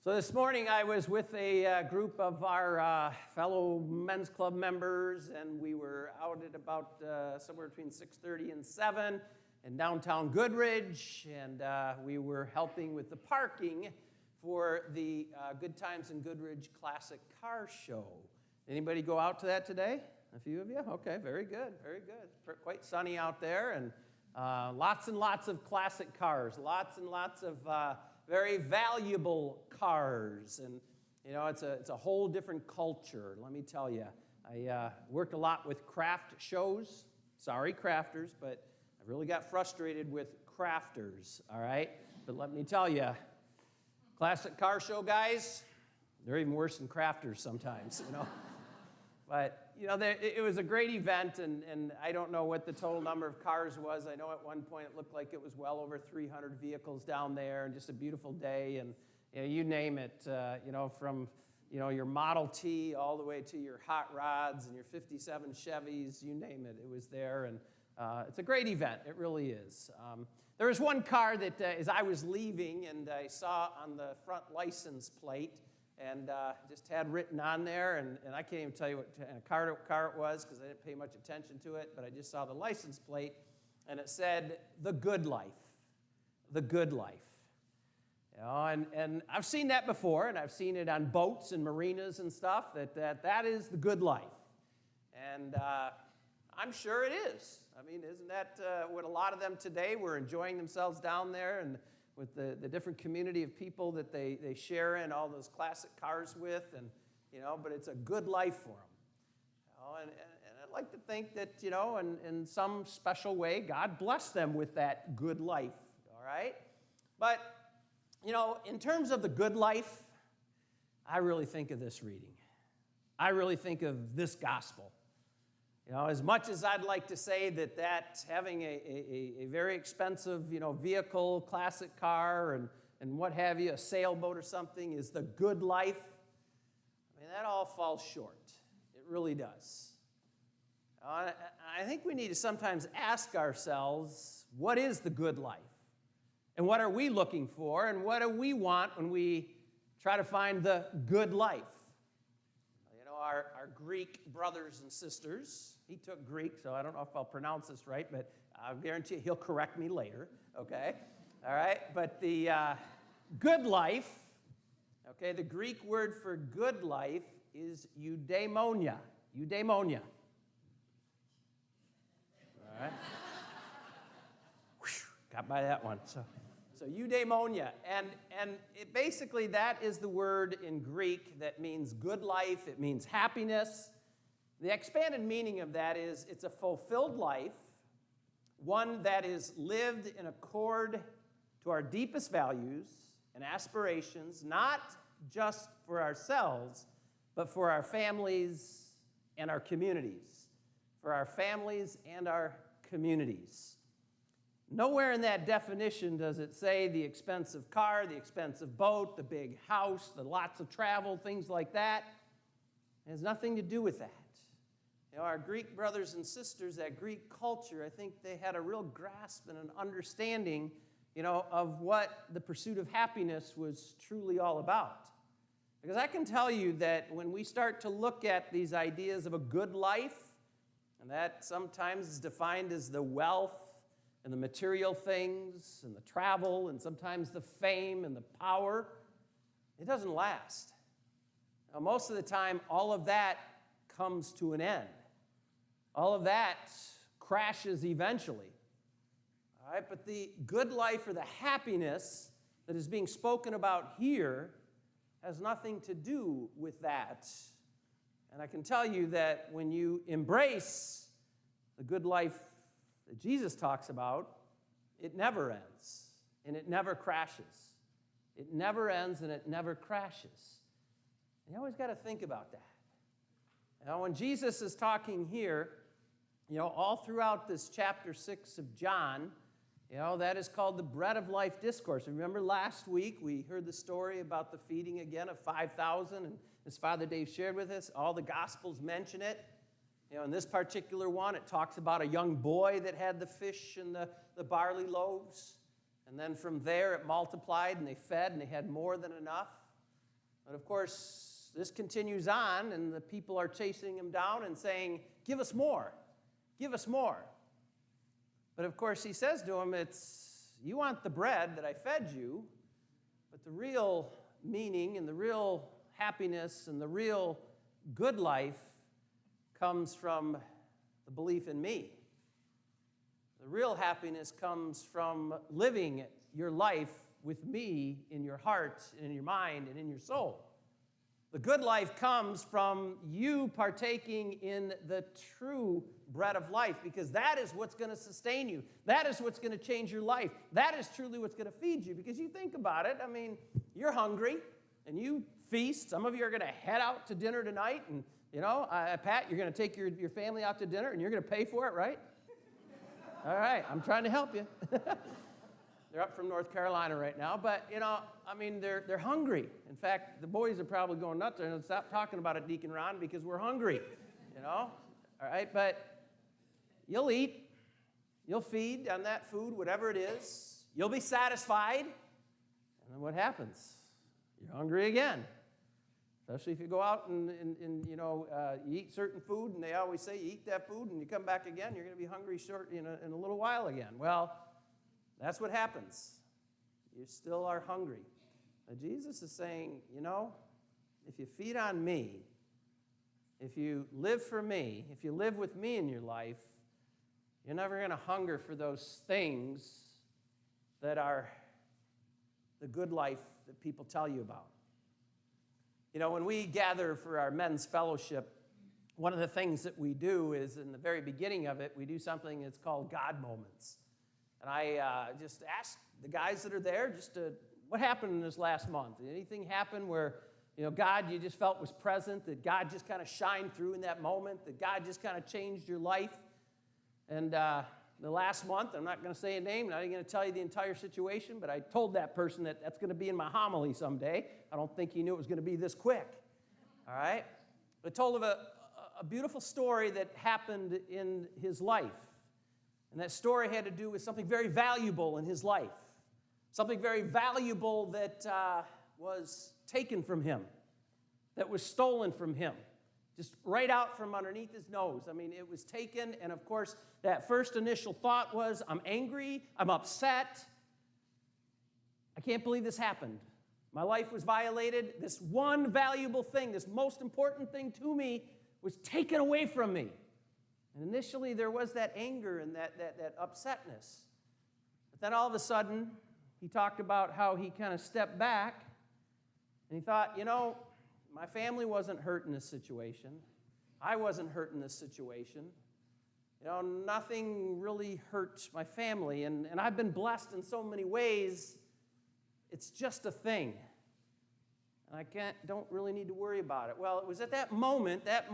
So this morning I was with a group of our fellow men's club members, and we were out at about somewhere between 6:30 and 7 in downtown Goodridge, and we were helping with the parking for the Good Times in Goodridge Classic Car Show. Anybody go out to that today? A few of you? Okay, very good, very good. It's quite sunny out there, and lots and lots of classic cars, lots and lots of very valuable cars, and you know it's a whole different culture. Let me tell you, I worked a lot with craft shows. Sorry, crafters, but I really got frustrated with crafters. All right, but let me tell you, classic car show guys, they're even worse than crafters sometimes. You know, but you know it was a great event, and I don't know what the total number of cars was. I know at one point it looked like it was well over 300 vehicles down there, and just a beautiful day. And you know, you name it, you know, from your Model T all the way to your hot rods and your 57 Chevys, you name it, it was there. And it's a great event. It really is. There was one car that, as I was leaving, and I saw on the front license plate, and just had written on there, and I can't even tell you what car it was because I didn't pay much attention to it, but I just saw the license plate, and it said, "The Good Life." The Good Life. You know, and I've seen that before, and I've seen it on boats and marinas and stuff, that is the good life. And I'm sure it is. I mean, isn't that what a lot of them today were enjoying themselves down there, and with the different community of people that they share in all those classic cars with, and you know, but it's a good life for them. You know, and I'd like to think that, you know, in some special way, God blessed them with that good life, all right? But, you know, in terms of the good life, I really think of this reading. I really think of this gospel. You know, as much as I'd like to say that having a very expensive, you know, vehicle, classic car, and what have you, a sailboat or something, is the good life, I mean, that all falls short. It really does. I think we need to sometimes ask ourselves, what is the good life? And what are we looking for? And what do we want when we try to find the good life? Our Greek brothers and sisters, he took Greek, so I don't know if I'll pronounce this right, but I'll guarantee you he'll correct me later, okay? All right, but the good life, okay, the Greek word for good life is eudaimonia. Eudaimonia. All right? Whew, got by that one. So eudaimonia, and it basically that is the word in Greek that means good life, it means happiness. The expanded meaning of that is it's a fulfilled life, one that is lived in accord to our deepest values and aspirations, not just for ourselves, but for our families and our communities. For our families and our communities. Nowhere in that definition does it say the expensive car, the expensive boat, the big house, the lots of travel, things like that. It has nothing to do with that. You know, our Greek brothers and sisters, that Greek culture, I think they had a real grasp and an understanding, you know, of what the pursuit of happiness was truly all about. Because I can tell you that when we start to look at these ideas of a good life, and that sometimes is defined as the wealth, and the material things, and the travel, and sometimes the fame and the power, it doesn't last. Now, most of the time, all of that comes to an end. All of that crashes eventually. All right, but the good life or the happiness that is being spoken about here has nothing to do with that. And I can tell you that when you embrace the good life that Jesus talks about, it never ends, and it never crashes. It never ends, and it never crashes. And you always got to think about that. Now, when Jesus is talking here, you know, all throughout this chapter 6 of John, you know, that is called the Bread of Life Discourse. Remember last week we heard the story about the feeding again of 5,000, and as Father Dave shared with us, all the Gospels mention it. You know, in this particular one, it talks about a young boy that had the fish and the barley loaves. And then from there, it multiplied, and they fed, and they had more than enough. But of course, this continues on, and the people are chasing him down and saying, give us more, give us more. But of course, he says to him, you want the bread that I fed you, but the real meaning and the real happiness and the real good life comes from the belief in me. The real happiness comes from living your life with me in your heart and in your mind and in your soul. The good life comes from you partaking in the true bread of life, because that is what's going to sustain you. That is what's going to change your life. That is truly what's going to feed you, because you think about it. I mean, you're hungry and you feast. Some of you are going to head out to dinner tonight, and Pat, you're going to take your family out to dinner and you're going to pay for it, right? All right, I'm trying to help you. They're up from North Carolina right now, but, they're hungry. In fact, the boys are probably going nuts there, and stop talking about it, Deacon Ron, because we're hungry, All right, but you'll eat, you'll feed on that food, whatever it is. You'll be satisfied, and then what happens? You're hungry again. Especially if you go out and you eat certain food, and they always say you eat that food and you come back again, you're going to be hungry in a little while again. Well, that's what happens. You still are hungry. Now, Jesus is saying, if you feed on me, if you live for me, if you live with me in your life, you're never going to hunger for those things that are the good life that people tell you about. When we gather for our men's fellowship, one of the things that we do is, in the very beginning of it, we do something that's called God moments. And I just ask the guys that are there, what happened in this last month? Did anything happen where, God you just felt was present, that God just kind of shined through in that moment, that God just kind of changed your life? And the last month, I'm not going to say a name, not even going to tell you the entire situation, but I told that person that that's going to be in my homily someday. I don't think he knew it was going to be this quick. All right? I told him a beautiful story that happened in his life. And that story had to do with something very valuable in his life. Something very valuable that was taken from him, that was stolen from him. Just right out from underneath his nose. It was taken, and of course, that first initial thought was, I'm angry, I'm upset. I can't believe this happened. My life was violated. This one valuable thing, this most important thing to me, was taken away from me. And initially, there was that anger and that upsetness. But then all of a sudden, he talked about how he kind of stepped back, and he thought, my family wasn't hurt in this situation. I wasn't hurt in this situation. Nothing really hurts my family, and I've been blessed in so many ways. It's just a thing. And I don't really need to worry about it. Well, it was at that moment that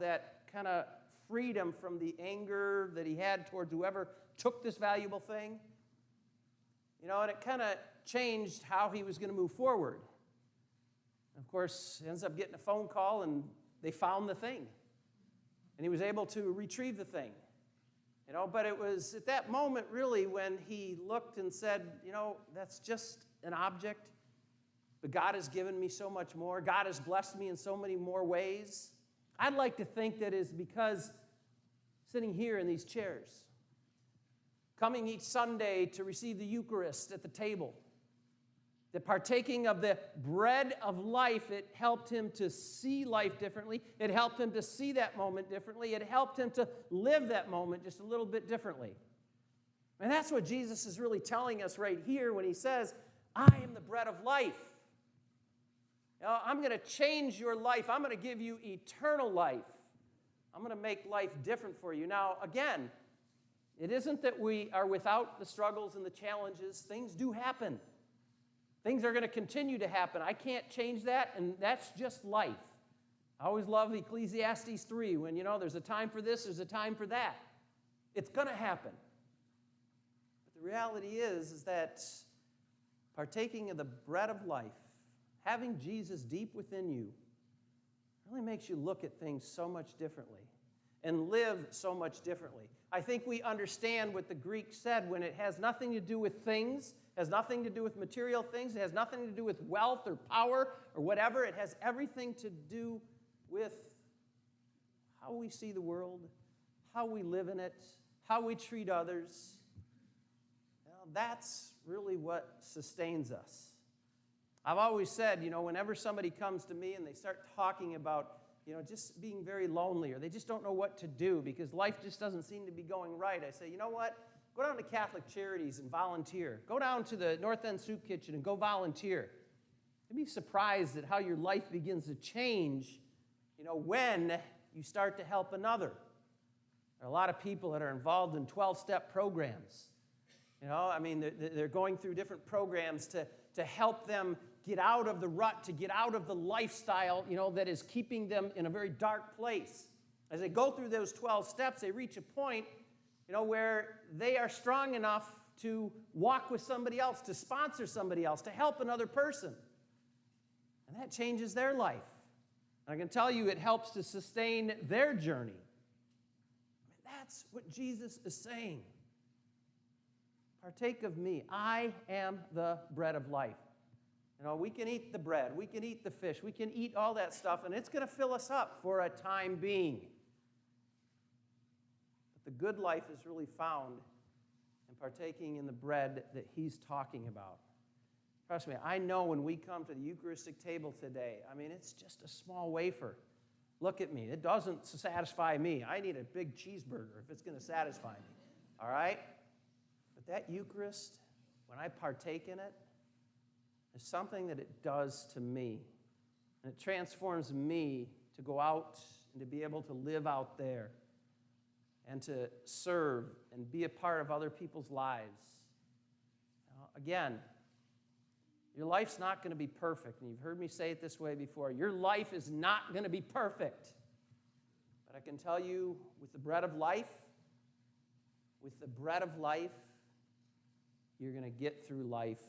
that kind of freedom from the anger that he had towards whoever took this valuable thing, and it kind of changed how he was going to move forward. Of course, he ends up getting a phone call, and they found the thing. And he was able to retrieve the thing. But it was at that moment, really, when he looked and said, that's just an object, but God has given me so much more. God has blessed me in so many more ways. I'd like to think that is because sitting here in these chairs, coming each Sunday to receive the Eucharist at the table, that partaking of the bread of life, it helped him to see life differently. It helped him to see that moment differently. It helped him to live that moment just a little bit differently. And that's what Jesus is really telling us right here when he says, I am the bread of life. I'm going to change your life. I'm going to give you eternal life. I'm going to make life different for you. Now, again, it isn't that we are without the struggles and the challenges. Things do happen. Things are going to continue to happen. I can't change that, and that's just life. I always love Ecclesiastes 3 when, there's a time for this, there's a time for that. It's going to happen. But the reality is that partaking of the bread of life, having Jesus deep within you, really makes you look at things so much differently and live so much differently. I think we understand what the Greek said when it has nothing to do with things, has nothing to do with material things, it has nothing to do with wealth or power or whatever. It has everything to do with how we see the world, how we live in it, how we treat others. Well, that's really what sustains us. I've always said, whenever somebody comes to me and they start talking about, just being very lonely, or they just don't know what to do because life just doesn't seem to be going right, I say, you know what? Go down to Catholic Charities and volunteer. Go down to the North End Soup Kitchen and go volunteer. You'd be surprised at how your life begins to change, when you start to help another. There are a lot of people that are involved in 12-step programs. They're going through different programs to help them get out of the rut, to get out of the lifestyle, that is keeping them in a very dark place. As they go through those 12 steps, they reach a point, where they are strong enough to walk with somebody else, to sponsor somebody else, to help another person. And that changes their life. And I can tell you it helps to sustain their journey. That's what Jesus is saying. Partake of me. I am the bread of life. We can eat the bread, we can eat the fish, we can eat all that stuff, and it's going to fill us up for a time being. But the good life is really found in partaking in the bread that he's talking about. Trust me, I know when we come to the Eucharistic table today, it's just a small wafer. Look at me. It doesn't satisfy me. I need a big cheeseburger if it's going to satisfy me. All right? But that Eucharist, when I partake in it, is something that it does to me. And it transforms me to go out and to be able to live out there and to serve and be a part of other people's lives. Again, your life's not going to be perfect. And you've heard me say it this way before. Your life is not going to be perfect. But I can tell you, with the bread of life, you're going to get through life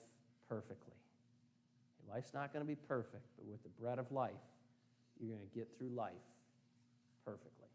perfectly. Your life's not going to be perfect, but with the bread of life, you're going to get through life perfectly.